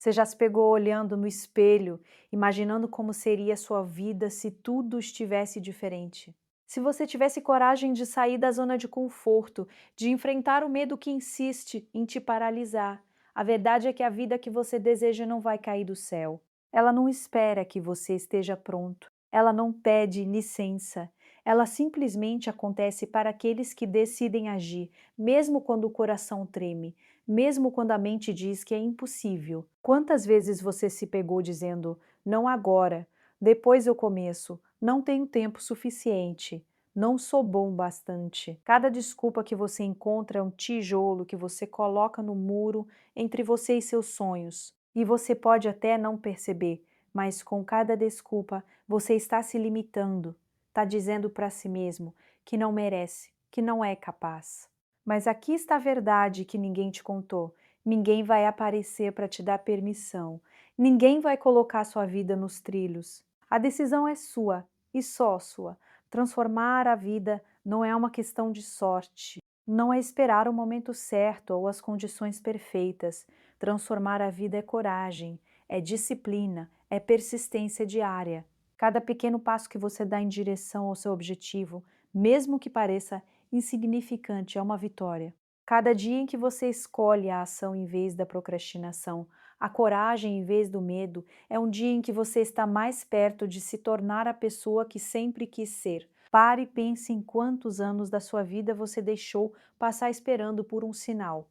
Você já se pegou olhando no espelho, imaginando como seria a sua vida se tudo estivesse diferente? Se você tivesse coragem de sair da zona de conforto, de enfrentar o medo que insiste em te paralisar, a verdade é que a vida que você deseja não vai cair do céu. Ela não espera que você esteja pronto. Ela não pede licença. Ela simplesmente acontece para aqueles que decidem agir, mesmo quando o coração treme, mesmo quando a mente diz que é impossível. Quantas vezes você se pegou dizendo, não agora, depois eu começo, não tenho tempo suficiente, não sou bom bastante. Cada desculpa que você encontra é um tijolo que você coloca no muro entre você e seus sonhos. E você pode até não perceber, mas com cada desculpa você está se limitando, está dizendo para si mesmo que não merece, que não é capaz. Mas aqui está a verdade que ninguém te contou. Ninguém vai aparecer para te dar permissão. Ninguém vai colocar sua vida nos trilhos. A decisão é sua e só sua. Transformar a vida não é uma questão de sorte. Não é esperar o momento certo ou as condições perfeitas. Transformar a vida é coragem, é disciplina, é persistência diária. Cada pequeno passo que você dá em direção ao seu objetivo, mesmo que pareça insignificante, é uma vitória. Cada dia em que você escolhe a ação em vez da procrastinação, a coragem em vez do medo, é um dia em que você está mais perto de se tornar a pessoa que sempre quis ser. Pare e pense em quantos anos da sua vida você deixou passar esperando por um sinal.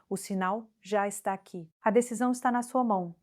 O sinal já está aqui. A decisão está na sua mão.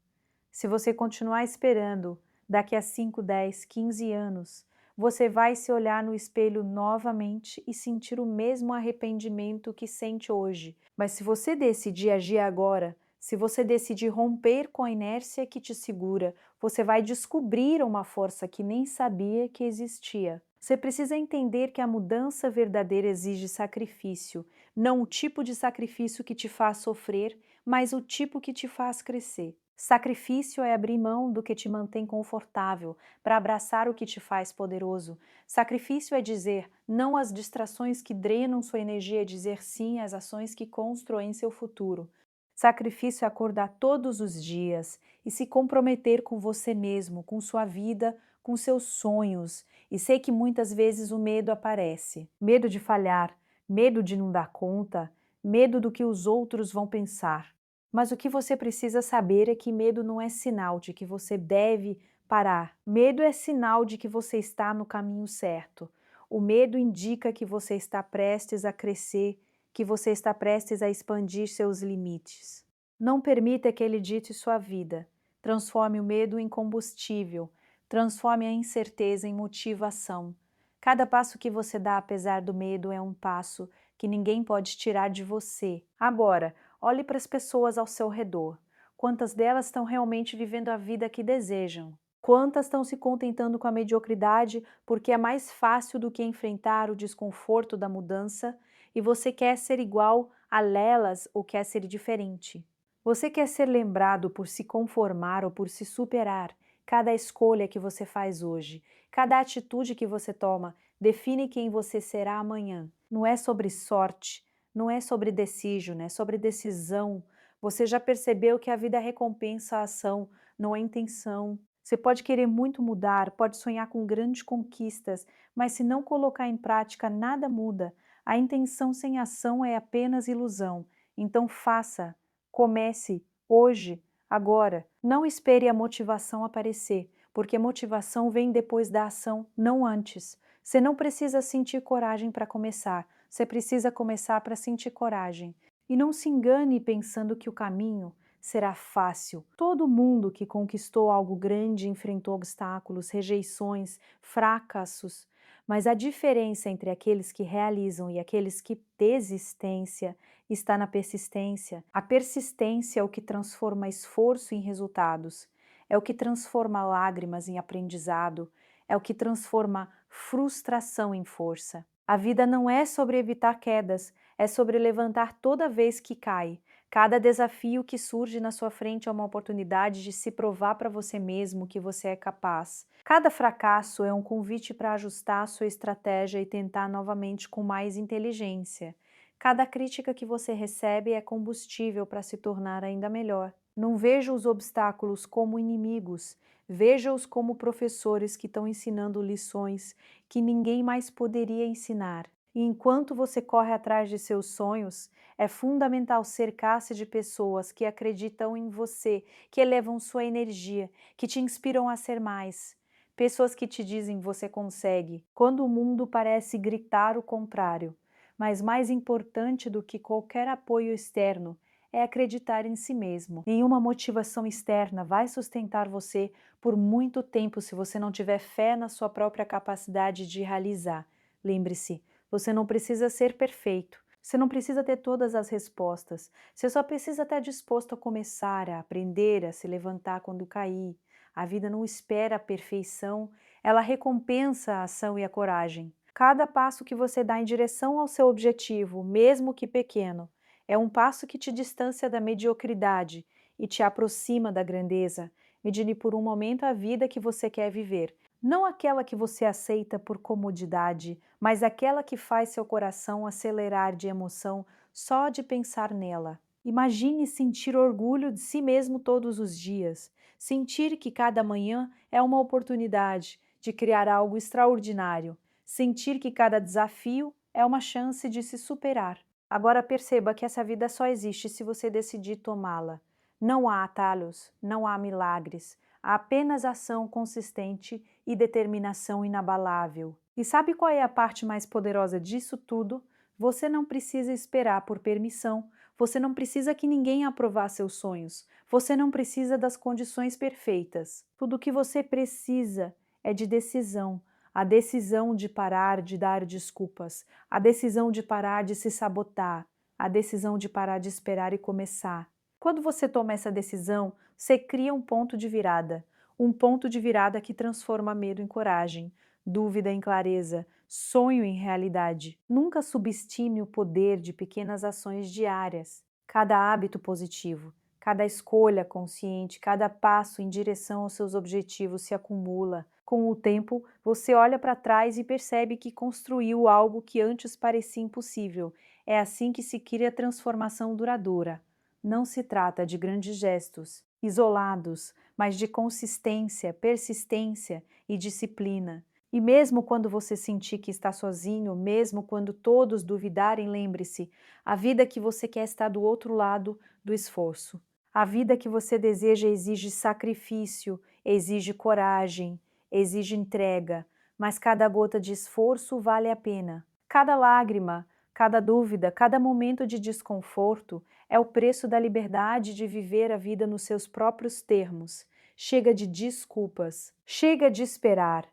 Se você continuar esperando, daqui a 5, 10, 15 anos, você vai se olhar no espelho novamente e sentir o mesmo arrependimento que sente hoje. Mas se você decidir agir agora, se você decidir romper com a inércia que te segura, você vai descobrir uma força que nem sabia que existia. Você precisa entender que a mudança verdadeira exige sacrifício, não o tipo de sacrifício que te faz sofrer, mas o tipo que te faz crescer. Sacrifício é abrir mão do que te mantém confortável para abraçar o que te faz poderoso. Sacrifício é dizer não às distrações que drenam sua energia, é dizer sim às ações que constroem seu futuro. Sacrifício é acordar todos os dias e se comprometer com você mesmo, com sua vida, com seus sonhos. E sei que muitas vezes o medo aparece. Medo de falhar, medo de não dar conta, medo do que os outros vão pensar. Mas o que você precisa saber é que medo não é sinal de que você deve parar. Medo é sinal de que você está no caminho certo. O medo indica que você está prestes a crescer, que você está prestes a expandir seus limites. Não permita que ele dite sua vida. Transforme o medo em combustível. Transforme a incerteza em motivação. Cada passo que você dá apesar do medo é um passo que ninguém pode tirar de você. Agora, olhe para as pessoas ao seu redor. Quantas delas estão realmente vivendo a vida que desejam? Quantas estão se contentando com a mediocridade porque é mais fácil do que enfrentar o desconforto da mudança e você quer ser igual a elas ou quer ser diferente? Você quer ser lembrado por se conformar ou por se superar? Cada escolha que você faz hoje, cada atitude que você toma, define quem você será amanhã. Não é sobre sorte, não é sobre decision, é sobre decisão. Você já percebeu que a vida recompensa a ação, não a intenção. Você pode querer muito mudar, pode sonhar com grandes conquistas, mas se não colocar em prática, nada muda. A intenção sem ação é apenas ilusão. Então faça, comece, hoje, agora. Não espere a motivação aparecer, porque motivação vem depois da ação, não antes. Você não precisa sentir coragem para começar, você precisa começar para sentir coragem. E não se engane pensando que o caminho será fácil. Todo mundo que conquistou algo grande enfrentou obstáculos, rejeições, fracassos. Mas a diferença entre aqueles que realizam e aqueles que desistência está na persistência. A persistência é o que transforma esforço em resultados, é o que transforma lágrimas em aprendizado, é o que transforma frustração em força. A vida não é sobre evitar quedas, é sobre levantar toda vez que cai. Cada desafio que surge na sua frente é uma oportunidade de se provar para você mesmo que você é capaz. Cada fracasso é um convite para ajustar a sua estratégia e tentar novamente com mais inteligência. Cada crítica que você recebe é combustível para se tornar ainda melhor. Não veja os obstáculos como inimigos, veja-os como professores que estão ensinando lições que ninguém mais poderia ensinar. E enquanto você corre atrás de seus sonhos, é fundamental cercar-se de pessoas que acreditam em você, que elevam sua energia, que te inspiram a ser mais. Pessoas que te dizem você consegue, quando o mundo parece gritar o contrário. Mas mais importante do que qualquer apoio externo é acreditar em si mesmo. Nenhuma motivação externa vai sustentar você por muito tempo se você não tiver fé na sua própria capacidade de realizar. Lembre-se, você não precisa ser perfeito. Você não precisa ter todas as respostas. Você só precisa estar disposto a começar, a aprender, a se levantar quando cair. A vida não espera a perfeição, ela recompensa a ação e a coragem. Cada passo que você dá em direção ao seu objetivo, mesmo que pequeno, é um passo que te distancia da mediocridade e te aproxima da grandeza, medindo por um momento a vida que você quer viver. Não aquela que você aceita por comodidade, mas aquela que faz seu coração acelerar de emoção só de pensar nela. Imagine sentir orgulho de si mesmo todos os dias, sentir que cada manhã é uma oportunidade de criar algo extraordinário, sentir que cada desafio é uma chance de se superar. Agora perceba que essa vida só existe se você decidir tomá-la. Não há atalhos, não há milagres, há apenas ação consistente e determinação inabalável. E sabe qual é a parte mais poderosa disso tudo? Você não precisa esperar por permissão, você não precisa que ninguém aprovar seus sonhos, você não precisa das condições perfeitas. Tudo o que você precisa é de decisão, a decisão de parar de dar desculpas, a decisão de parar de se sabotar, a decisão de parar de esperar e começar. Quando você toma essa decisão, você cria um ponto de virada que transforma medo em coragem, dúvida em clareza, sonho em realidade. Nunca subestime o poder de pequenas ações diárias. Cada hábito positivo, cada escolha consciente, cada passo em direção aos seus objetivos se acumula. Com o tempo, você olha para trás e percebe que construiu algo que antes parecia impossível. É assim que se cria transformação duradoura. Não se trata de grandes gestos, isolados, mas de consistência, persistência e disciplina. E mesmo quando você sentir que está sozinho, mesmo quando todos duvidarem, lembre-se, a vida que você quer está do outro lado do esforço. A vida que você deseja exige sacrifício, exige coragem, exige entrega, mas cada gota de esforço vale a pena. Cada lágrima, cada dúvida, cada momento de desconforto é o preço da liberdade de viver a vida nos seus próprios termos. Chega de desculpas, chega de esperar,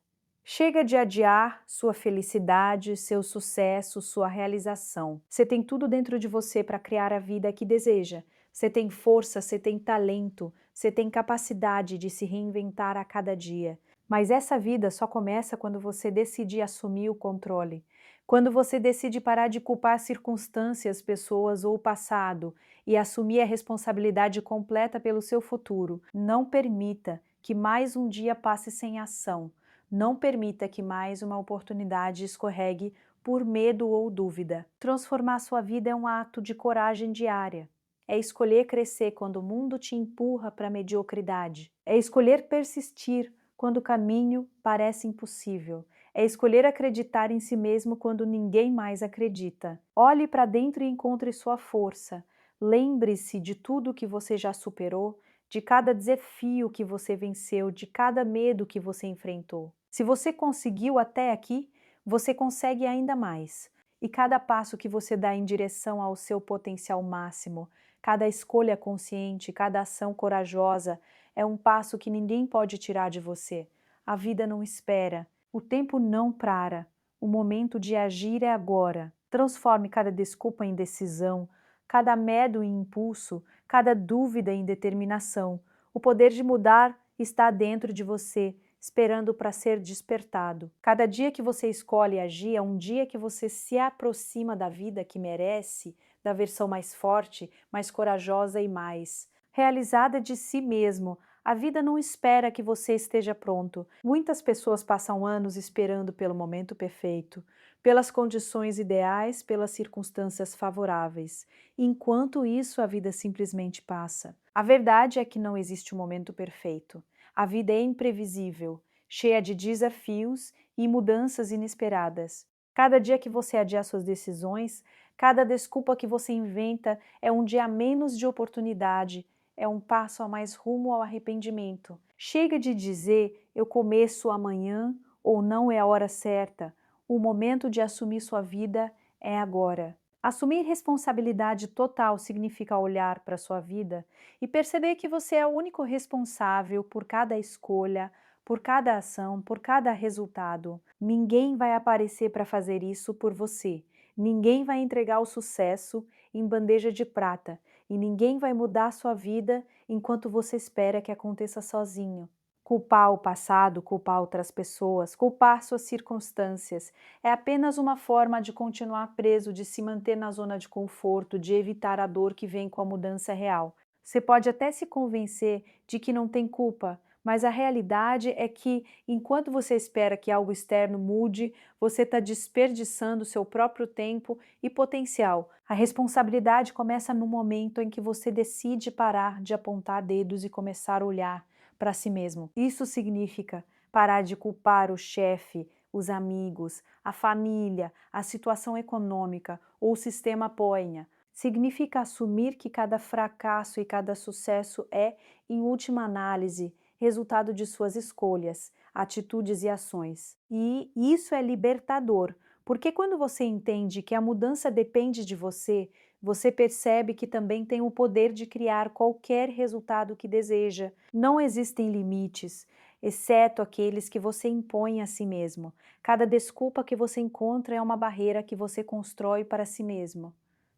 chega de adiar sua felicidade, seu sucesso, sua realização. Você tem tudo dentro de você para criar a vida que deseja. Você tem força, você tem talento, você tem capacidade de se reinventar a cada dia. Mas essa vida só começa quando você decidir assumir o controle. Quando você decide parar de culpar circunstâncias, pessoas ou o passado e assumir a responsabilidade completa pelo seu futuro. Não permita que mais um dia passe sem ação. Não permita que mais uma oportunidade escorregue por medo ou dúvida. Transformar sua vida é um ato de coragem diária. É escolher crescer quando o mundo te empurra para a mediocridade. É escolher persistir quando o caminho parece impossível. É escolher acreditar em si mesmo quando ninguém mais acredita. Olhe para dentro e encontre sua força. Lembre-se de tudo que você já superou, de cada desafio que você venceu, de cada medo que você enfrentou. Se você conseguiu até aqui, você consegue ainda mais. E cada passo que você dá em direção ao seu potencial máximo, cada escolha consciente, cada ação corajosa, é um passo que ninguém pode tirar de você. A vida não espera, o tempo não para, o momento de agir é agora. Transforme cada desculpa em decisão, cada medo em impulso, cada dúvida em determinação. O poder de mudar está dentro de você, esperando para ser despertado. Cada dia que você escolhe agir é um dia que você se aproxima da vida que merece, da versão mais forte, mais corajosa e mais realizada de si mesmo, A vida não espera que você esteja pronto. Muitas pessoas passam anos esperando pelo momento perfeito, pelas condições ideais, pelas circunstâncias favoráveis. Enquanto isso, a vida simplesmente passa. A verdade é que não existe um momento perfeito. A vida é imprevisível, cheia de desafios e mudanças inesperadas. Cada dia que você adia suas decisões, cada desculpa que você inventa é um dia a menos de oportunidade, é um passo a mais rumo ao arrependimento. Chega de dizer eu começo amanhã ou não é a hora certa. O momento de assumir sua vida é agora. Assumir responsabilidade total significa olhar para sua vida e perceber que você é o único responsável por cada escolha, por cada ação, por cada resultado. Ninguém vai aparecer para fazer isso por você. Ninguém vai entregar o sucesso em bandeja de prata e ninguém vai mudar a sua vida enquanto você espera que aconteça sozinho. Culpar o passado, culpar outras pessoas, culpar suas circunstâncias é apenas uma forma de continuar preso, de se manter na zona de conforto, de evitar a dor que vem com a mudança real. Você pode até se convencer de que não tem culpa, mas a realidade é que, enquanto você espera que algo externo mude, você está desperdiçando seu próprio tempo e potencial. A responsabilidade começa no momento em que você decide parar de apontar dedos e começar a olhar para si mesmo. Isso significa parar de culpar o chefe, os amigos, a família, a situação econômica ou o sistema apoia. Significa assumir que cada fracasso e cada sucesso é, em última análise, resultado de suas escolhas, atitudes e ações. E isso é libertador, porque quando você entende que a mudança depende de você, você percebe que também tem o poder de criar qualquer resultado que deseja. Não existem limites, exceto aqueles que você impõe a si mesmo. Cada desculpa que você encontra é uma barreira que você constrói para si mesmo.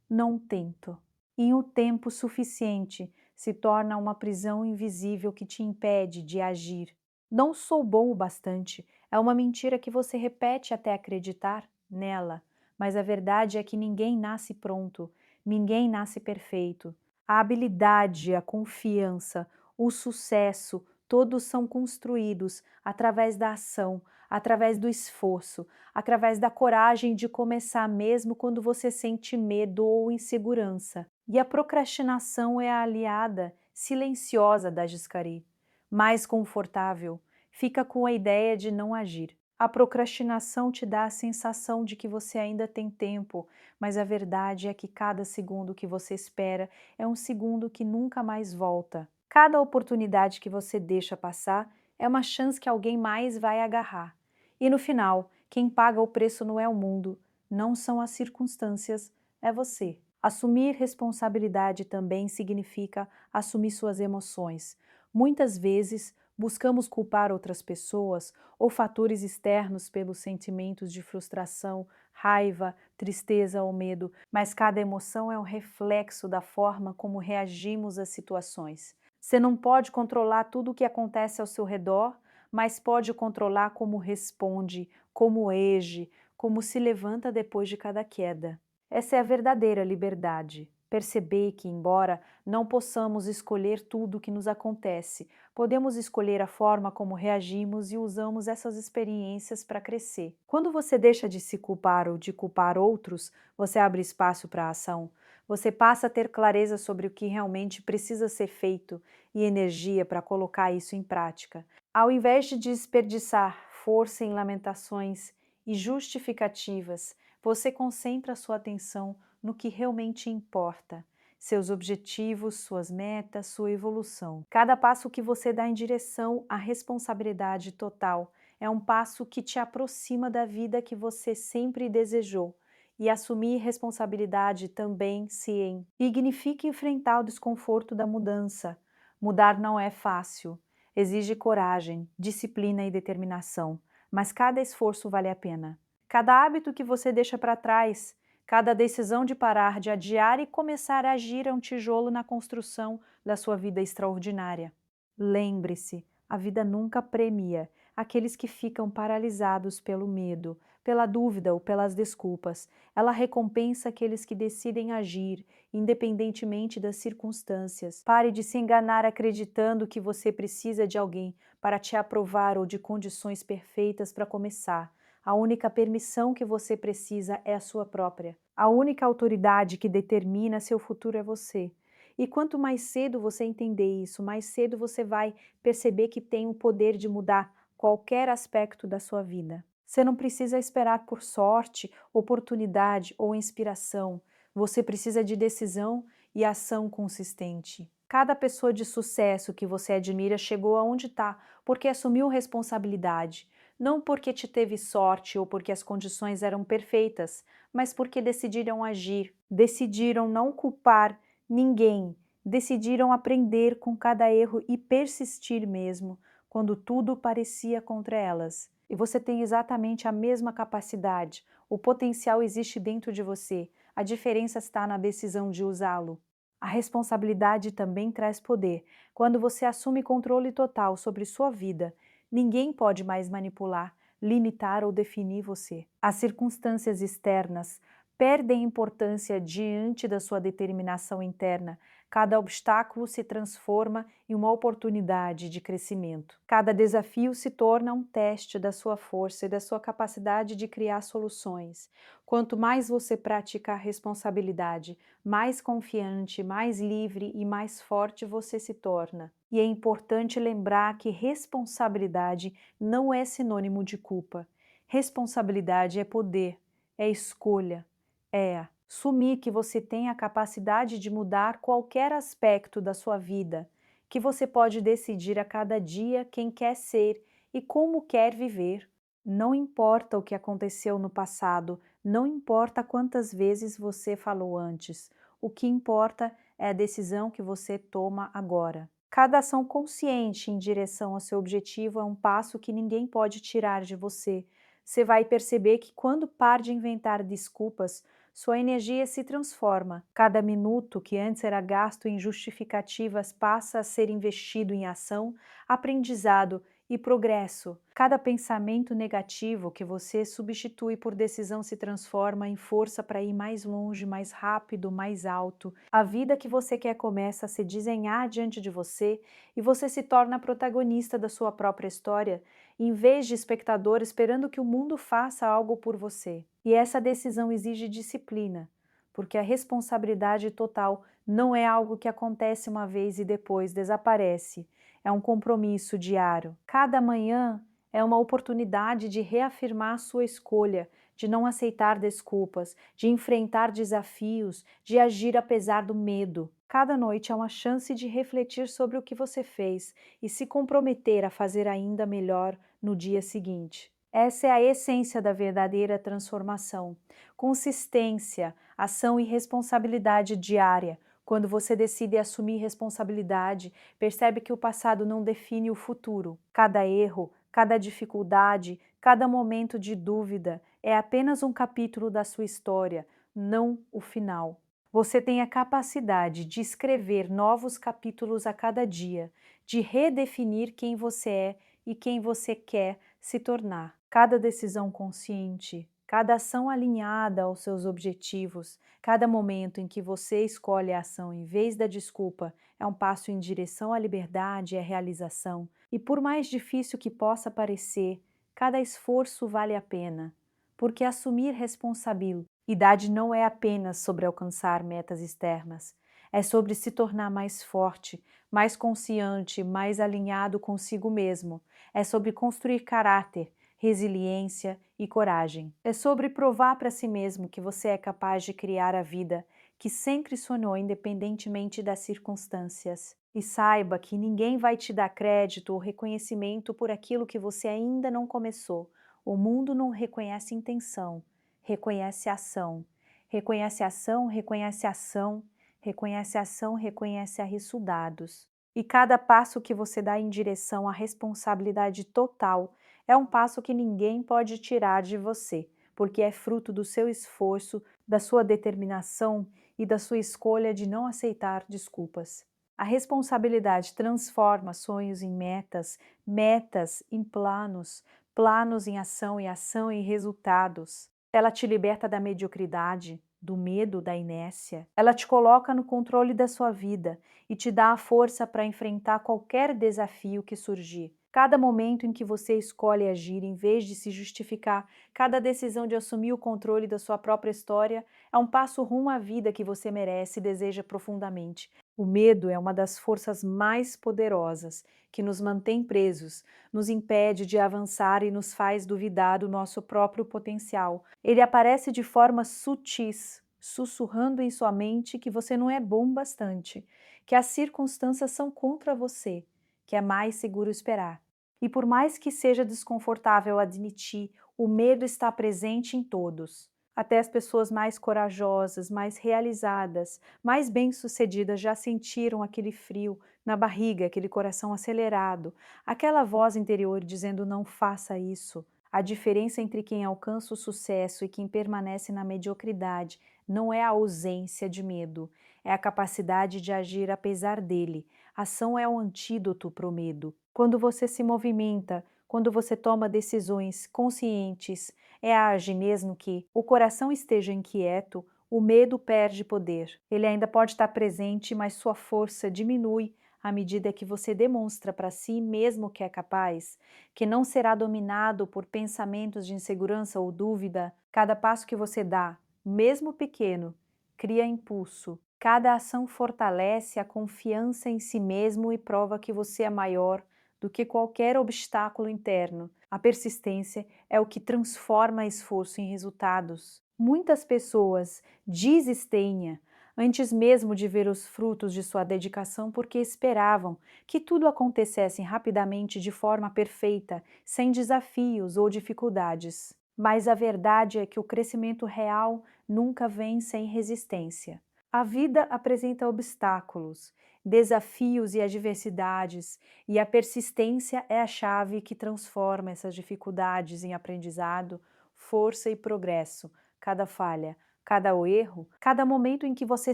Não tento. E o tempo suficiente se torna uma prisão invisível que te impede de agir. Não sou bom o bastante é uma mentira que você repete até acreditar nela, mas a verdade é que ninguém nasce pronto, ninguém nasce perfeito. A habilidade, a confiança, o sucesso, todos são construídos através da ação, através do esforço, através da coragem de começar mesmo quando você sente medo ou insegurança. E a procrastinação é a aliada silenciosa da Giscari. Mais confortável, fica com a ideia de não agir. A procrastinação te dá a sensação de que você ainda tem tempo, mas a verdade é que cada segundo que você espera é um segundo que nunca mais volta. Cada oportunidade que você deixa passar é uma chance que alguém mais vai agarrar. E no final, quem paga o preço não é o mundo, não são as circunstâncias, é você. Assumir responsabilidade também significa assumir suas emoções. Muitas vezes, buscamos culpar outras pessoas ou fatores externos pelos sentimentos de frustração, raiva, tristeza ou medo, mas cada emoção é um reflexo da forma como reagimos às situações. Você não pode controlar tudo o que acontece ao seu redor, mas pode controlar como responde, como age, como se levanta depois de cada queda. Essa é a verdadeira liberdade. Perceber que, embora não possamos escolher tudo o que nos acontece, podemos escolher a forma como reagimos e usamos essas experiências para crescer. Quando você deixa de se culpar ou de culpar outros, você abre espaço para a ação. Você passa a ter clareza sobre o que realmente precisa ser feito e energia para colocar isso em prática. Ao invés de desperdiçar força em lamentações e justificativas, você concentra sua atenção no que realmente importa, seus objetivos, suas metas, sua evolução. Cada passo que você dá em direção à responsabilidade total é um passo que te aproxima da vida que você sempre desejou. E assumir responsabilidade também significa enfrentar o desconforto da mudança. Mudar não é fácil, exige coragem, disciplina e determinação, mas cada esforço vale a pena. Cada hábito que você deixa para trás, cada decisão de parar, de adiar e começar a agir é um tijolo na construção da sua vida extraordinária. Lembre-se, a vida nunca premia aqueles que ficam paralisados pelo medo, pela dúvida ou pelas desculpas. Ela recompensa aqueles que decidem agir, independentemente das circunstâncias. Pare de se enganar acreditando que você precisa de alguém para te aprovar ou de condições perfeitas para começar. A única permissão que você precisa é a sua própria. A única autoridade que determina seu futuro é você. E quanto mais cedo você entender isso, mais cedo você vai perceber que tem o poder de mudar qualquer aspecto da sua vida. Você não precisa esperar por sorte, oportunidade ou inspiração. Você precisa de decisão e ação consistente. Cada pessoa de sucesso que você admira chegou aonde está porque assumiu responsabilidade, não porque te teve sorte ou porque as condições eram perfeitas, mas porque decidiram agir, decidiram não culpar ninguém, decidiram aprender com cada erro e persistir mesmo, quando tudo parecia contra elas. E você tem exatamente a mesma capacidade, o potencial existe dentro de você, a diferença está na decisão de usá-lo. A responsabilidade também traz poder. Quando você assume controle total sobre sua vida, ninguém pode mais manipular, limitar ou definir você. As circunstâncias externas perdem importância diante da sua determinação interna. Cada obstáculo se transforma em uma oportunidade de crescimento. Cada desafio se torna um teste da sua força e da sua capacidade de criar soluções. Quanto mais você pratica a responsabilidade, mais confiante, mais livre e mais forte você se torna. E é importante lembrar que responsabilidade não é sinônimo de culpa. Responsabilidade é poder, é escolha, é assumir que você tem a capacidade de mudar qualquer aspecto da sua vida, que você pode decidir a cada dia quem quer ser e como quer viver. Não importa o que aconteceu no passado, não importa quantas vezes você falou antes, o que importa é a decisão que você toma agora. Cada ação consciente em direção ao seu objetivo é um passo que ninguém pode tirar de você. Você vai perceber que quando para de inventar desculpas, sua energia se transforma. Cada minuto que antes era gasto em justificativas passa a ser investido em ação, aprendizado e progresso. Cada pensamento negativo que você substitui por decisão se transforma em força para ir mais longe, mais rápido, mais alto. A vida que você quer começa a se desenhar diante de você e você se torna protagonista da sua própria história, em vez de espectador esperando que o mundo faça algo por você. E essa decisão exige disciplina, porque a responsabilidade total não é algo que acontece uma vez e depois desaparece. É um compromisso diário. Cada manhã é uma oportunidade de reafirmar sua escolha, de não aceitar desculpas, de enfrentar desafios, de agir apesar do medo. Cada noite é uma chance de refletir sobre o que você fez e se comprometer a fazer ainda melhor no dia seguinte. Essa é a essência da verdadeira transformação. Consistência, ação e responsabilidade diária. Quando você decide assumir responsabilidade, percebe que o passado não define o futuro. Cada erro, cada dificuldade, cada momento de dúvida é apenas um capítulo da sua história, não o final. Você tem a capacidade de escrever novos capítulos a cada dia, de redefinir quem você é e quem você quer se tornar. Cada decisão consciente, cada ação alinhada aos seus objetivos, cada momento em que você escolhe a ação em vez da desculpa é um passo em direção à liberdade e à realização. E por mais difícil que possa parecer, cada esforço vale a pena, porque assumir responsabilidade não é apenas sobre alcançar metas externas, é sobre se tornar mais forte, mais consciente, mais alinhado consigo mesmo, é sobre construir caráter, resiliência e coragem. É sobre provar para si mesmo que você é capaz de criar a vida que sempre sonhou, independentemente das circunstâncias. E saiba que ninguém vai te dar crédito ou reconhecimento por aquilo que você ainda não começou. O mundo não reconhece intenção, reconhece ação. Reconhece ação, reconhece ação, reconhece ação, reconhece resultados. E cada passo que você dá em direção à responsabilidade total é um passo que ninguém pode tirar de você, porque é fruto do seu esforço, da sua determinação e da sua escolha de não aceitar desculpas. A responsabilidade transforma sonhos em metas, metas em planos, planos em ação e ação em resultados. Ela te liberta da mediocridade, do medo, da inércia. Ela te coloca no controle da sua vida e te dá a força para enfrentar qualquer desafio que surgir. Cada momento em que você escolhe agir em vez de se justificar, cada decisão de assumir o controle da sua própria história é um passo rumo à vida que você merece e deseja profundamente. O medo é uma das forças mais poderosas que nos mantém presos, nos impede de avançar e nos faz duvidar do nosso próprio potencial. Ele aparece de formas sutis, sussurrando em sua mente que você não é bom bastante, que as circunstâncias são contra você, que é mais seguro esperar. E por mais que seja desconfortável admitir, o medo está presente em todos. Até as pessoas mais corajosas, mais realizadas, mais bem-sucedidas já sentiram aquele frio na barriga, aquele coração acelerado, aquela voz interior dizendo não faça isso. A diferença entre quem alcança o sucesso e quem permanece na mediocridade não é a ausência de medo, é a capacidade de agir apesar dele. A ação é o antídoto para o medo. Quando você se movimenta, quando você toma decisões conscientes, age mesmo que o coração esteja inquieto, o medo perde poder. Ele ainda pode estar presente, mas sua força diminui à medida que você demonstra para si mesmo que é capaz, que não será dominado por pensamentos de insegurança ou dúvida. Cada passo que você dá, mesmo pequeno, cria impulso. Cada ação fortalece a confiança em si mesmo e prova que você é maior do que qualquer obstáculo interno. A persistência é o que transforma esforço em resultados. Muitas pessoas desistem antes mesmo de ver os frutos de sua dedicação porque esperavam que tudo acontecesse rapidamente de forma perfeita, sem desafios ou dificuldades. Mas a verdade é que o crescimento real nunca vem sem resistência. A vida apresenta obstáculos, desafios e adversidades, e a persistência é a chave que transforma essas dificuldades em aprendizado, força e progresso. Cada falha, cada erro, cada momento em que você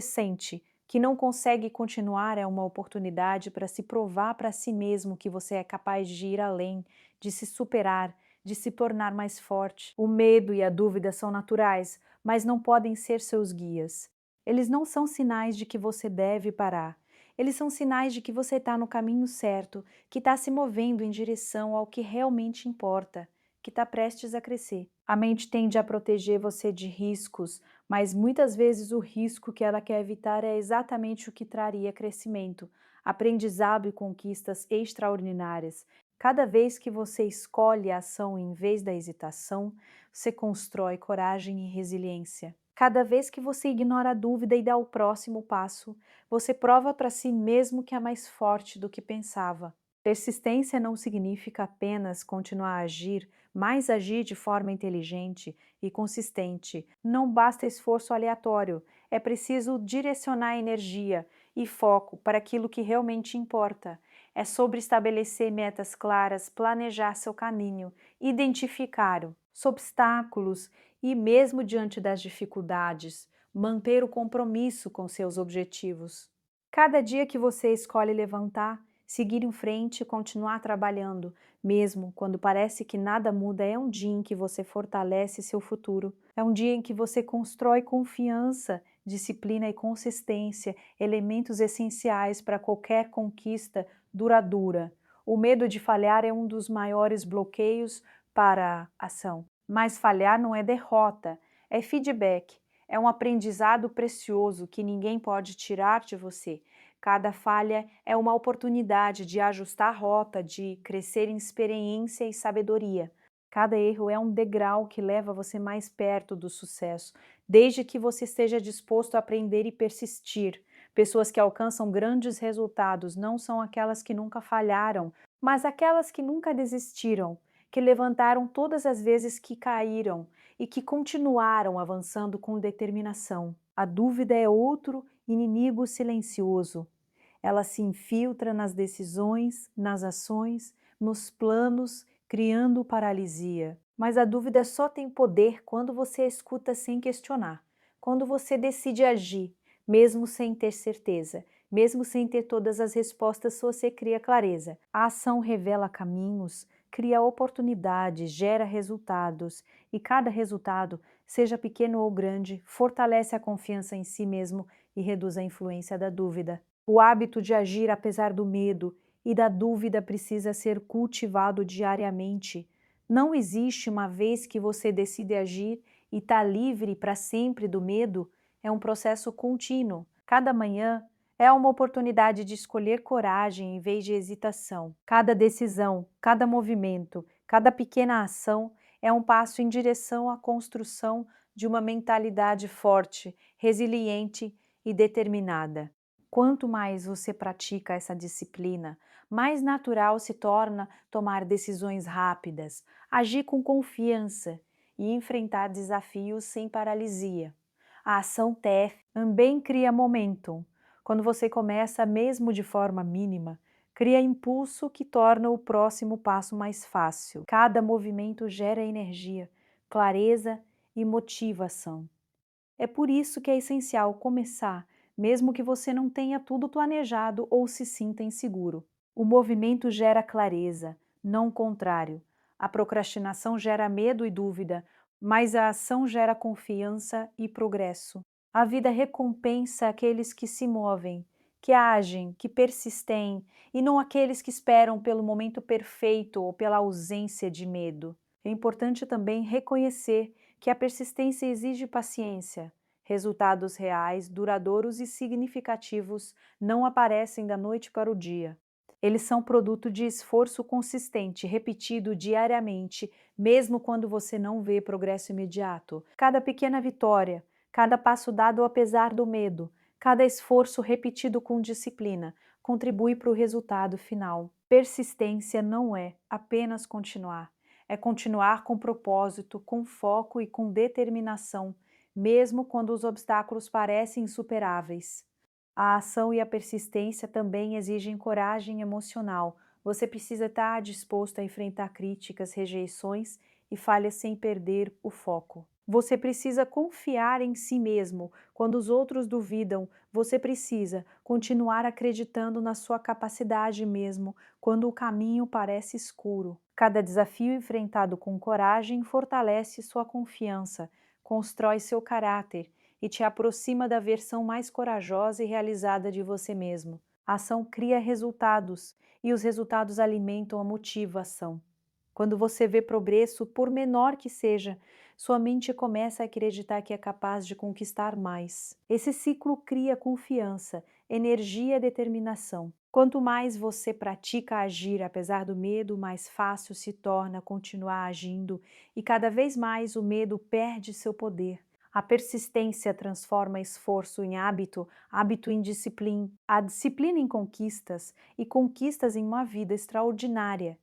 sente que não consegue continuar é uma oportunidade para se provar para si mesmo que você é capaz de ir além, de se superar, de se tornar mais forte. O medo e a dúvida são naturais, mas não podem ser seus guias. Eles não são sinais de que você deve parar. Eles são sinais de que você está no caminho certo, que está se movendo em direção ao que realmente importa, que está prestes a crescer. A mente tende a proteger você de riscos, mas muitas vezes o risco que ela quer evitar é exatamente o que traria crescimento, aprendizado e conquistas extraordinárias. Cada vez que você escolhe a ação em vez da hesitação, você constrói coragem e resiliência. Cada vez que você ignora a dúvida e dá o próximo passo, você prova para si mesmo que é mais forte do que pensava. Persistência não significa apenas continuar a agir, mas agir de forma inteligente e consistente. Não basta esforço aleatório, é preciso direcionar energia e foco para aquilo que realmente importa. É sobre estabelecer metas claras, planejar seu caminho, identificar os obstáculos e, mesmo diante das dificuldades, manter o compromisso com seus objetivos. Cada dia que você escolhe levantar, seguir em frente e continuar trabalhando, mesmo quando parece que nada muda, é um dia em que você fortalece seu futuro. É um dia em que você constrói confiança, disciplina e consistência, elementos essenciais para qualquer conquista duradoura. O medo de falhar é um dos maiores bloqueios para a ação. Mas falhar não é derrota, é feedback, é um aprendizado precioso que ninguém pode tirar de você. Cada falha é uma oportunidade de ajustar a rota, de crescer em experiência e sabedoria. Cada erro é um degrau que leva você mais perto do sucesso, desde que você esteja disposto a aprender e persistir. Pessoas que alcançam grandes resultados não são aquelas que nunca falharam, mas aquelas que nunca desistiram, que levantaram todas as vezes que caíram e que continuaram avançando com determinação. A dúvida é outro inimigo silencioso. Ela se infiltra nas decisões, nas ações, nos planos, criando paralisia. Mas a dúvida só tem poder quando você a escuta sem questionar, quando você decide agir, mesmo sem ter certeza, mesmo sem ter todas as respostas, você cria clareza. A ação revela caminhos, cria oportunidades, gera resultados, e cada resultado, seja pequeno ou grande, fortalece a confiança em si mesmo e reduz a influência da dúvida. O hábito de agir apesar do medo e da dúvida precisa ser cultivado diariamente. Não existe uma vez que você decide agir e está livre para sempre do medo, é um processo contínuo. Cada manhã é uma oportunidade de escolher coragem em vez de hesitação. Cada decisão, cada movimento, cada pequena ação é um passo em direção à construção de uma mentalidade forte, resiliente e determinada. Quanto mais você pratica essa disciplina, mais natural se torna tomar decisões rápidas, agir com confiança e enfrentar desafios sem paralisia. A ação TEF também cria momentum. Quando você começa, mesmo de forma mínima, cria impulso que torna o próximo passo mais fácil. Cada movimento gera energia, clareza e motivação. É por isso que é essencial começar, mesmo que você não tenha tudo planejado ou se sinta inseguro. O movimento gera clareza, não o contrário. A procrastinação gera medo e dúvida, mas a ação gera confiança e progresso. A vida recompensa aqueles que se movem, que agem, que persistem, e não aqueles que esperam pelo momento perfeito ou pela ausência de medo. É importante também reconhecer que a persistência exige paciência. Resultados reais, duradouros e significativos não aparecem da noite para o dia. Eles são produto de esforço consistente, repetido diariamente, mesmo quando você não vê progresso imediato. Cada pequena vitória, cada passo dado apesar do medo, cada esforço repetido com disciplina, contribui para o resultado final. Persistência não é apenas continuar. É continuar com propósito, com foco e com determinação, mesmo quando os obstáculos parecem insuperáveis. A ação e a persistência também exigem coragem emocional. Você precisa estar disposto a enfrentar críticas, rejeições e falhas sem perder o foco. Você precisa confiar em si mesmo. Quando os outros duvidam, você precisa continuar acreditando na sua capacidade mesmo, quando o caminho parece escuro. Cada desafio enfrentado com coragem fortalece sua confiança, constrói seu caráter e te aproxima da versão mais corajosa e realizada de você mesmo. A ação cria resultados e os resultados alimentam a motivação. Quando você vê progresso, por menor que seja, sua mente começa a acreditar que é capaz de conquistar mais. Esse ciclo cria confiança, energia e determinação. Quanto mais você pratica agir apesar do medo, mais fácil se torna continuar agindo e cada vez mais o medo perde seu poder. A persistência transforma esforço em hábito, hábito em disciplina, a disciplina em conquistas e conquistas em uma vida extraordinária.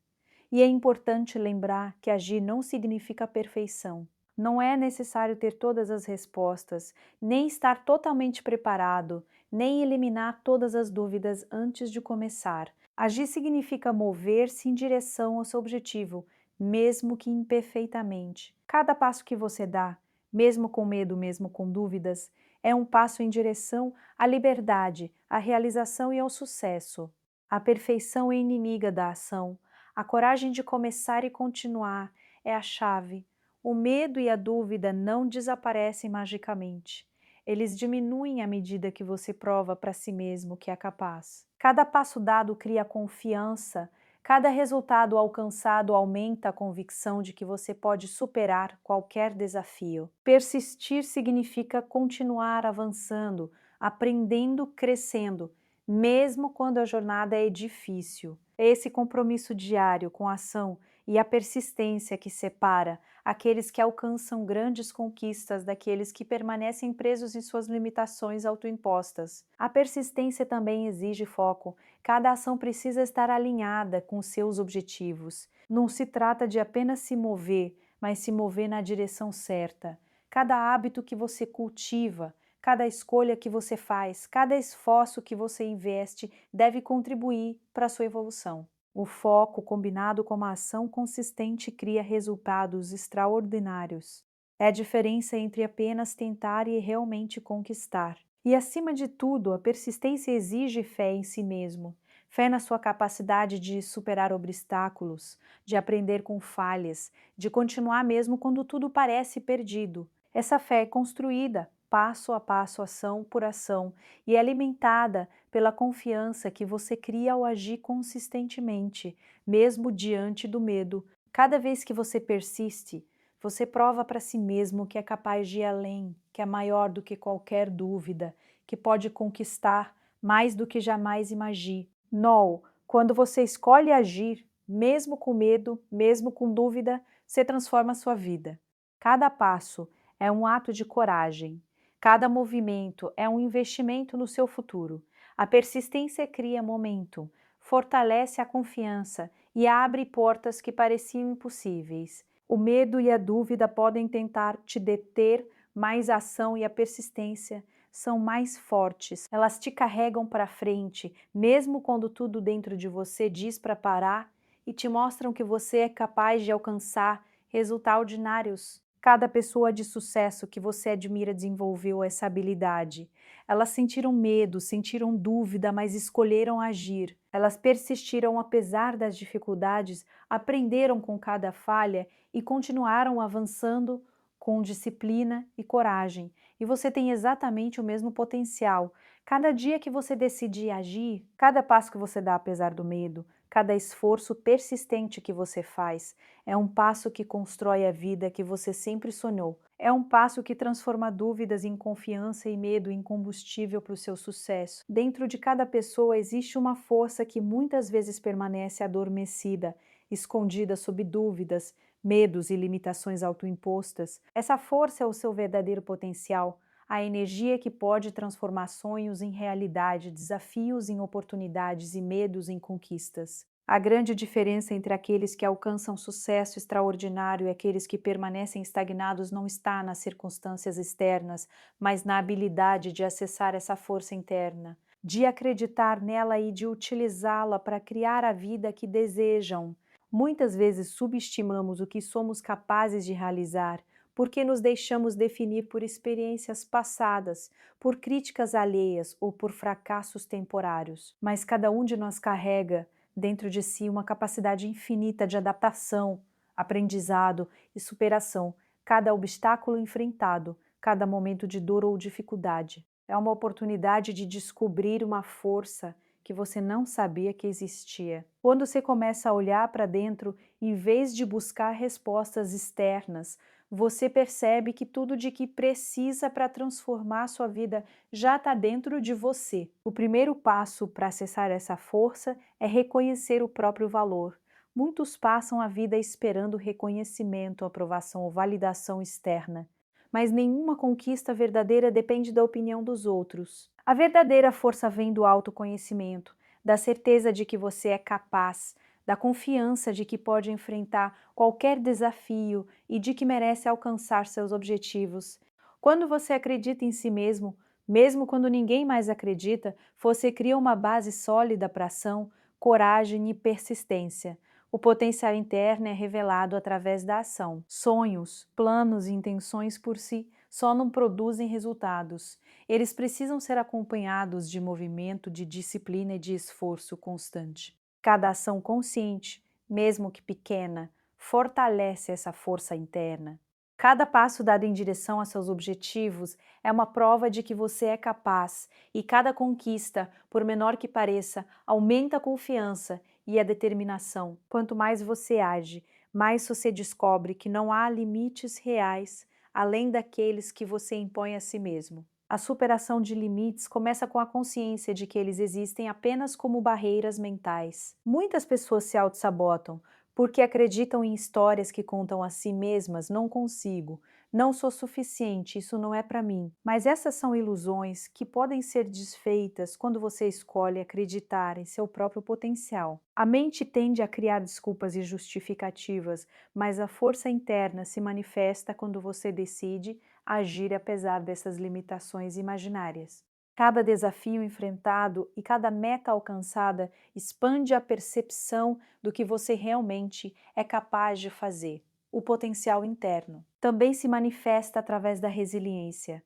E é importante lembrar que agir não significa perfeição. Não é necessário ter todas as respostas, nem estar totalmente preparado, nem eliminar todas as dúvidas antes de começar. Agir significa mover-se em direção ao seu objetivo, mesmo que imperfeitamente. Cada passo que você dá, mesmo com medo, mesmo com dúvidas, é um passo em direção à liberdade, à realização e ao sucesso. A perfeição é inimiga da ação. A coragem de começar e continuar é a chave. O medo e a dúvida não desaparecem magicamente. Eles diminuem à medida que você prova para si mesmo que é capaz. Cada passo dado cria confiança, cada resultado alcançado aumenta a convicção de que você pode superar qualquer desafio. Persistir significa continuar avançando, aprendendo, crescendo, mesmo quando a jornada é difícil. É esse compromisso diário com a ação e a persistência que separa aqueles que alcançam grandes conquistas daqueles que permanecem presos em suas limitações autoimpostas. A persistência também exige foco. Cada ação precisa estar alinhada com seus objetivos. Não se trata de apenas se mover, mas se mover na direção certa. Cada hábito que você cultiva, cada escolha que você faz, cada esforço que você investe deve contribuir para a sua evolução. O foco combinado com uma ação consistente cria resultados extraordinários. É a diferença entre apenas tentar e realmente conquistar. E acima de tudo, a persistência exige fé em si mesmo. Fé na sua capacidade de superar obstáculos, de aprender com falhas, de continuar mesmo quando tudo parece perdido. Essa fé é construída passo a passo, ação por ação, e é alimentada pela confiança que você cria ao agir consistentemente, mesmo diante do medo. Cada vez que você persiste, você prova para si mesmo que é capaz de ir além, que é maior do que qualquer dúvida, que pode conquistar mais do que jamais imagine. No, quando você escolhe agir, mesmo com medo, mesmo com dúvida, você transforma a sua vida. Cada passo é um ato de coragem. Cada movimento é um investimento no seu futuro. A persistência cria momento, fortalece a confiança e abre portas que pareciam impossíveis. O medo e a dúvida podem tentar te deter, mas a ação e a persistência são mais fortes. Elas te carregam para frente, mesmo quando tudo dentro de você diz para parar, e te mostram que você é capaz de alcançar resultados ordinários. Cada pessoa de sucesso que você admira desenvolveu essa habilidade. Elas sentiram medo, sentiram dúvida, mas escolheram agir. Elas persistiram apesar das dificuldades, aprenderam com cada falha e continuaram avançando com disciplina e coragem. E você tem exatamente o mesmo potencial. Cada dia que você decidir agir, cada passo que você dá apesar do medo, cada esforço persistente que você faz, é um passo que constrói a vida que você sempre sonhou. É um passo que transforma dúvidas em confiança e medo em combustível para o seu sucesso. Dentro de cada pessoa existe uma força que muitas vezes permanece adormecida, escondida sob dúvidas, medos e limitações autoimpostas. Essa força é o seu verdadeiro potencial, a energia que pode transformar sonhos em realidade, desafios em oportunidades e medos em conquistas. A grande diferença entre aqueles que alcançam sucesso extraordinário e aqueles que permanecem estagnados não está nas circunstâncias externas, mas na habilidade de acessar essa força interna, de acreditar nela e de utilizá-la para criar a vida que desejam. Muitas vezes subestimamos o que somos capazes de realizar, porque nos deixamos definir por experiências passadas, por críticas alheias ou por fracassos temporários. Mas cada um de nós carrega dentro de si uma capacidade infinita de adaptação, aprendizado e superação. Cada obstáculo enfrentado, cada momento de dor ou dificuldade, é uma oportunidade de descobrir uma força que você não sabia que existia. Quando você começa a olhar para dentro, em vez de buscar respostas externas, você percebe que tudo de que precisa para transformar a sua vida já está dentro de você. O primeiro passo para acessar essa força é reconhecer o próprio valor. Muitos passam a vida esperando reconhecimento, aprovação ou validação externa, mas nenhuma conquista verdadeira depende da opinião dos outros. A verdadeira força vem do autoconhecimento, da certeza de que você é capaz, da confiança de que pode enfrentar qualquer desafio e de que merece alcançar seus objetivos. Quando você acredita em si mesmo, mesmo quando ninguém mais acredita, você cria uma base sólida para ação, coragem e persistência. O potencial interno é revelado através da ação. Sonhos, planos e intenções por si só não produzem resultados. Eles precisam ser acompanhados de movimento, de disciplina e de esforço constante. Cada ação consciente, mesmo que pequena, fortalece essa força interna. Cada passo dado em direção a seus objetivos é uma prova de que você é capaz, e cada conquista, por menor que pareça, aumenta a confiança e a determinação. Quanto mais você age, mais você descobre que não há limites reais além daqueles que você impõe a si mesmo. A superação de limites começa com a consciência de que eles existem apenas como barreiras mentais. Muitas pessoas se auto-sabotam porque acreditam em histórias que contam a si mesmas: não consigo, não sou suficiente, isso não é para mim. Mas essas são ilusões que podem ser desfeitas quando você escolhe acreditar em seu próprio potencial. A mente tende a criar desculpas e justificativas, mas a força interna se manifesta quando você decide agir apesar dessas limitações imaginárias. Cada desafio enfrentado e cada meta alcançada expande a percepção do que você realmente é capaz de fazer. O potencial interno também se manifesta através da resiliência.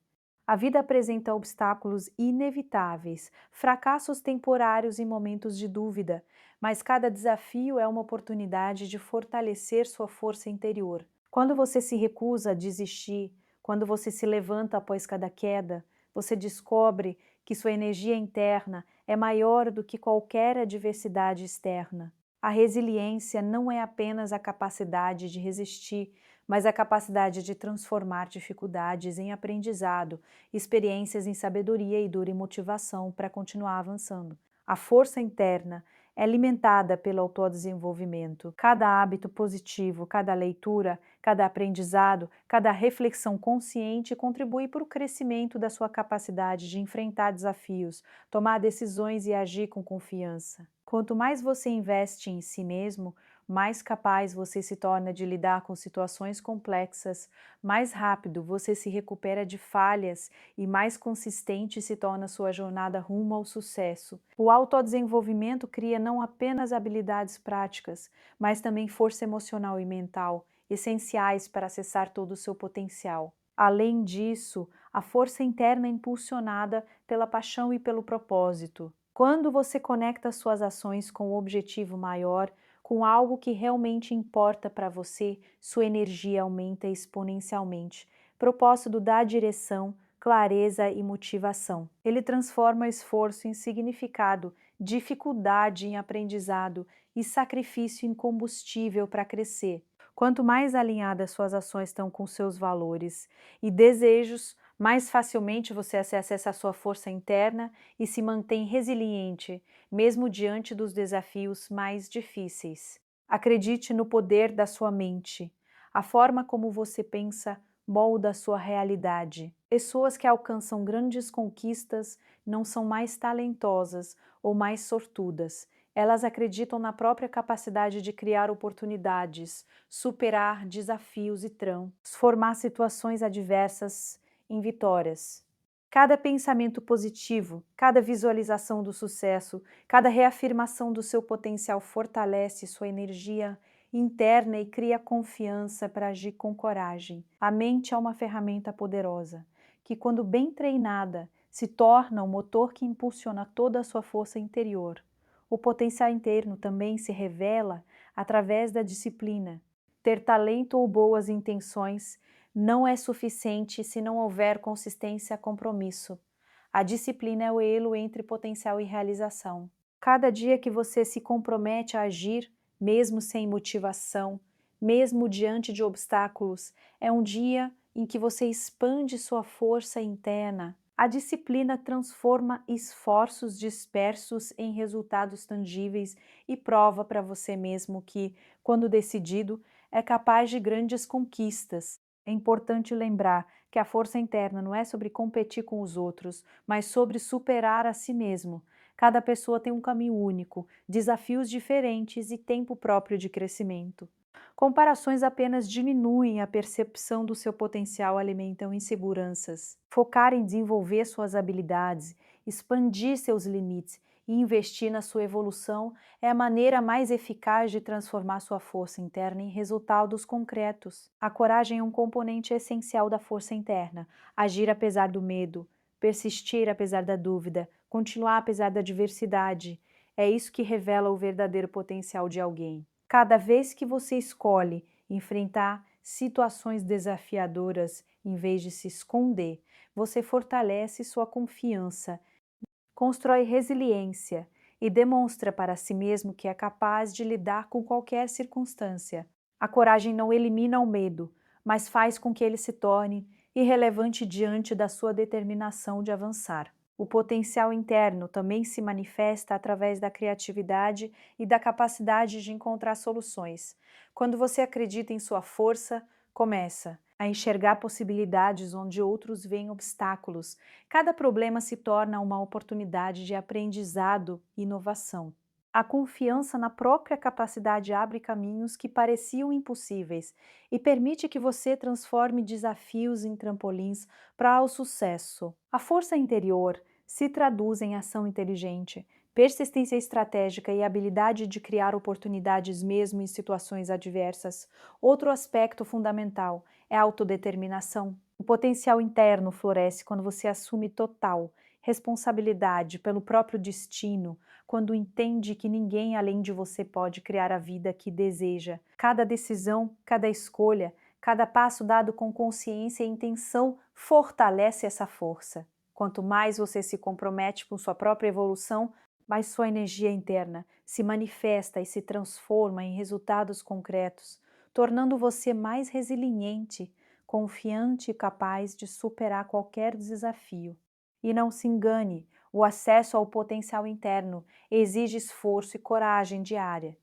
A vida apresenta obstáculos inevitáveis, fracassos temporários e momentos de dúvida, mas cada desafio é uma oportunidade de fortalecer sua força interior. Quando você se recusa a desistir, quando você se levanta após cada queda, você descobre que sua energia interna é maior do que qualquer adversidade externa. A resiliência não é apenas a capacidade de resistir, mas a capacidade de transformar dificuldades em aprendizado, experiências em sabedoria e dura em motivação para continuar avançando. A força interna é alimentada pelo autodesenvolvimento. Cada hábito positivo, cada leitura, cada aprendizado, cada reflexão consciente contribui para o crescimento da sua capacidade de enfrentar desafios, tomar decisões e agir com confiança. Quanto mais você investe em si mesmo, mais capaz você se torna de lidar com situações complexas, mais rápido você se recupera de falhas e mais consistente se torna sua jornada rumo ao sucesso. O autodesenvolvimento cria não apenas habilidades práticas, mas também força emocional e mental, essenciais para acessar todo o seu potencial. Além disso, a força interna é impulsionada pela paixão e pelo propósito. Quando você conecta suas ações com um objetivo maior, com algo que realmente importa para você, sua energia aumenta exponencialmente. Propósito dá direção, clareza e motivação. Ele transforma esforço em significado, dificuldade em aprendizado e sacrifício em combustível para crescer. Quanto mais alinhadas suas ações estão com seus valores e desejos, mais facilmente você acessa a sua força interna e se mantém resiliente, mesmo diante dos desafios mais difíceis. Acredite no poder da sua mente. A forma como você pensa molda a sua realidade. Pessoas que alcançam grandes conquistas não são mais talentosas ou mais sortudas. Elas acreditam na própria capacidade de criar oportunidades, superar desafios e transformar situações adversas em vitórias. Cada pensamento positivo, cada visualização do sucesso, cada reafirmação do seu potencial fortalece sua energia interna e cria confiança para agir com coragem. A mente é uma ferramenta poderosa, que quando bem treinada, se torna o motor que impulsiona toda a sua força interior. O potencial interno também se revela através da disciplina. Ter talento ou boas intenções não é suficiente se não houver consistência e compromisso. A disciplina é o elo entre potencial e realização. Cada dia que você se compromete a agir, mesmo sem motivação, mesmo diante de obstáculos, é um dia em que você expande sua força interna. A disciplina transforma esforços dispersos em resultados tangíveis e prova para você mesmo que, quando decidido, é capaz de grandes conquistas. É importante lembrar que a força interna não é sobre competir com os outros, mas sobre superar a si mesmo. Cada pessoa tem um caminho único, desafios diferentes e tempo próprio de crescimento. Comparações apenas diminuem a percepção do seu potencial, alimentam inseguranças. Focar em desenvolver suas habilidades, expandir seus limites e investir na sua evolução é a maneira mais eficaz de transformar sua força interna em resultados concretos. A coragem é um componente essencial da força interna. Agir apesar do medo, persistir apesar da dúvida, continuar apesar da adversidade. É isso que revela o verdadeiro potencial de alguém. Cada vez que você escolhe enfrentar situações desafiadoras em vez de se esconder, você fortalece sua confiança, constrói resiliência e demonstra para si mesmo que é capaz de lidar com qualquer circunstância. A coragem não elimina o medo, mas faz com que ele se torne irrelevante diante da sua determinação de avançar. O potencial interno também se manifesta através da criatividade e da capacidade de encontrar soluções. Quando você acredita em sua força, começa a enxergar possibilidades onde outros veem obstáculos. Cada problema se torna uma oportunidade de aprendizado e inovação. A confiança na própria capacidade abre caminhos que pareciam impossíveis e permite que você transforme desafios em trampolins para o sucesso. A força interior se traduz em ação inteligente, persistência estratégica e habilidade de criar oportunidades mesmo em situações adversas. Outro aspecto fundamental é a autodeterminação. O potencial interno floresce quando você assume total responsabilidade pelo próprio destino, quando entende que ninguém além de você pode criar a vida que deseja. Cada decisão, cada escolha, cada passo dado com consciência e intenção fortalece essa força. Quanto mais você se compromete com sua própria evolução, mais sua energia interna se manifesta e se transforma em resultados concretos, tornando você mais resiliente, confiante e capaz de superar qualquer desafio. E não se engane, o acesso ao potencial interno exige esforço e coragem diária.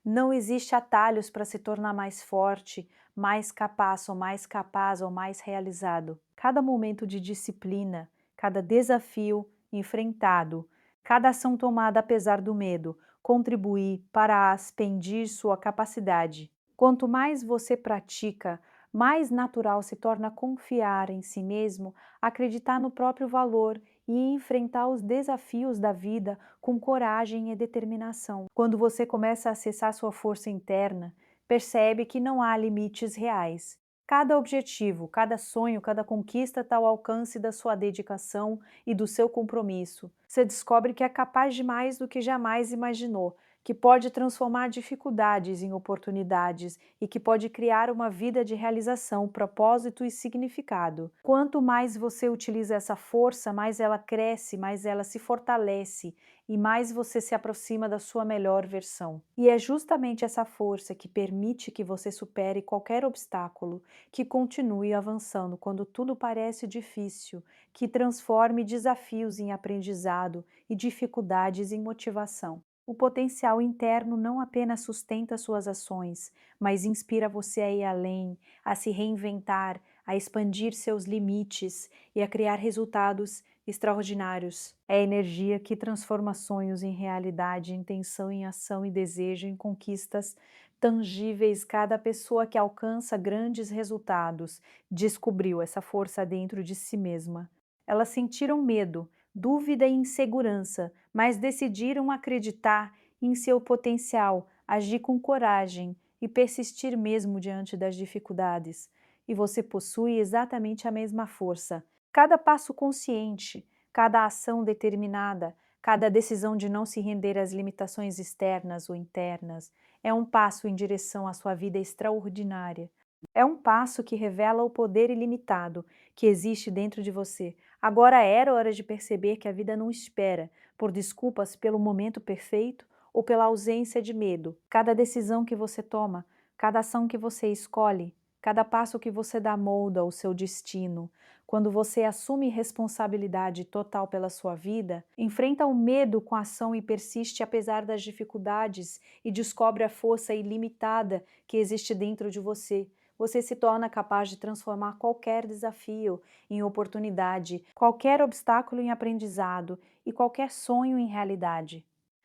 Não existe atalhos para se tornar mais forte, mais capaz ou mais realizado. Cada momento de disciplina, cada desafio enfrentado, cada ação tomada apesar do medo, contribui para expandir sua capacidade. Quanto mais você pratica, mais natural se torna confiar em si mesmo, acreditar no próprio valor e enfrentar os desafios da vida com coragem e determinação. Quando você começa a acessar sua força interna, percebe que não há limites reais. Cada objetivo, cada sonho, cada conquista está ao alcance da sua dedicação e do seu compromisso. Você descobre que é capaz de mais do que jamais imaginou, que pode transformar dificuldades em oportunidades e que pode criar uma vida de realização, propósito e significado. Quanto mais você utiliza essa força, mais ela cresce, mais ela se fortalece e mais você se aproxima da sua melhor versão. E é justamente essa força que permite que você supere qualquer obstáculo, que continue avançando quando tudo parece difícil, que transforme desafios em aprendizado e dificuldades em motivação. O potencial interno não apenas sustenta suas ações, mas inspira você a ir além, a se reinventar, a expandir seus limites e a criar resultados extraordinários. É a energia que transforma sonhos em realidade, intenção em ação e desejo em conquistas tangíveis. Cada pessoa que alcança grandes resultados descobriu essa força dentro de si mesma. Elas sentiram medo, dúvida e insegurança, mas decidiram acreditar em seu potencial, agir com coragem e persistir mesmo diante das dificuldades. E você possui exatamente a mesma força. Cada passo consciente, cada ação determinada, cada decisão de não se render às limitações externas ou internas é um passo em direção à sua vida extraordinária. É um passo que revela o poder ilimitado que existe dentro de você. Agora era hora de perceber que a vida não espera por desculpas pelo momento perfeito ou pela ausência de medo. Cada decisão que você toma, cada ação que você escolhe, cada passo que você dá molda o seu destino. Quando você assume responsabilidade total pela sua vida, enfrenta o medo com ação e persiste apesar das dificuldades e descobre a força ilimitada que existe dentro de você. Você se torna capaz de transformar qualquer desafio em oportunidade, qualquer obstáculo em aprendizado e qualquer sonho em realidade.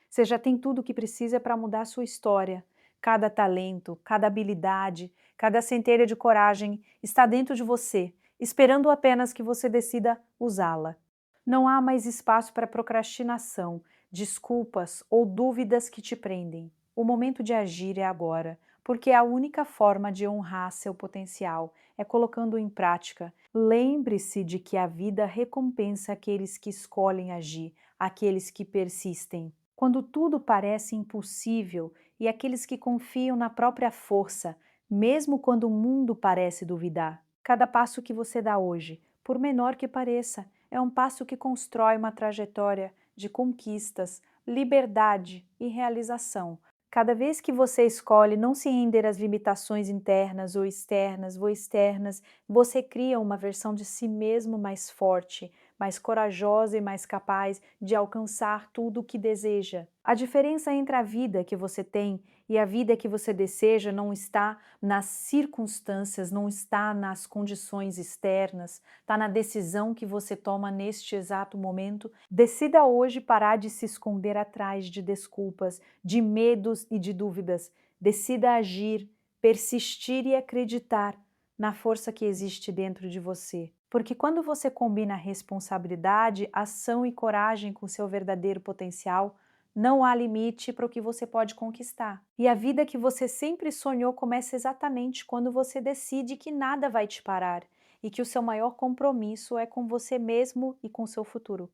Você já tem tudo o que precisa para mudar sua história. Cada talento, cada habilidade, cada centelha de coragem está dentro de você, esperando apenas que você decida usá-la. Não há mais espaço para procrastinação, desculpas ou dúvidas que te prendem. O momento de agir é agora, porque a única forma de honrar seu potencial é colocando-o em prática. Lembre-se de que a vida recompensa aqueles que escolhem agir, aqueles que persistem. Quando tudo parece impossível e aqueles que confiam na própria força, mesmo quando o mundo parece duvidar. Cada passo que você dá hoje, por menor que pareça, é um passo que constrói uma trajetória de conquistas, liberdade e realização. Cada vez que você escolhe não se render às limitações internas ou externas, você cria uma versão de si mesmo mais forte, mais corajosa e mais capaz de alcançar tudo o que deseja. A diferença entre a vida que você tem e a vida que você deseja não está nas circunstâncias, não está nas condições externas, está na decisão que você toma neste exato momento. Decida hoje parar de se esconder atrás de desculpas, de medos e de dúvidas. Decida agir, persistir e acreditar na força que existe dentro de você. Porque quando você combina responsabilidade, ação e coragem com seu verdadeiro potencial, não há limite para o que você pode conquistar. E a vida que você sempre sonhou começa exatamente quando você decide que nada vai te parar e que o seu maior compromisso é com você mesmo e com o seu futuro.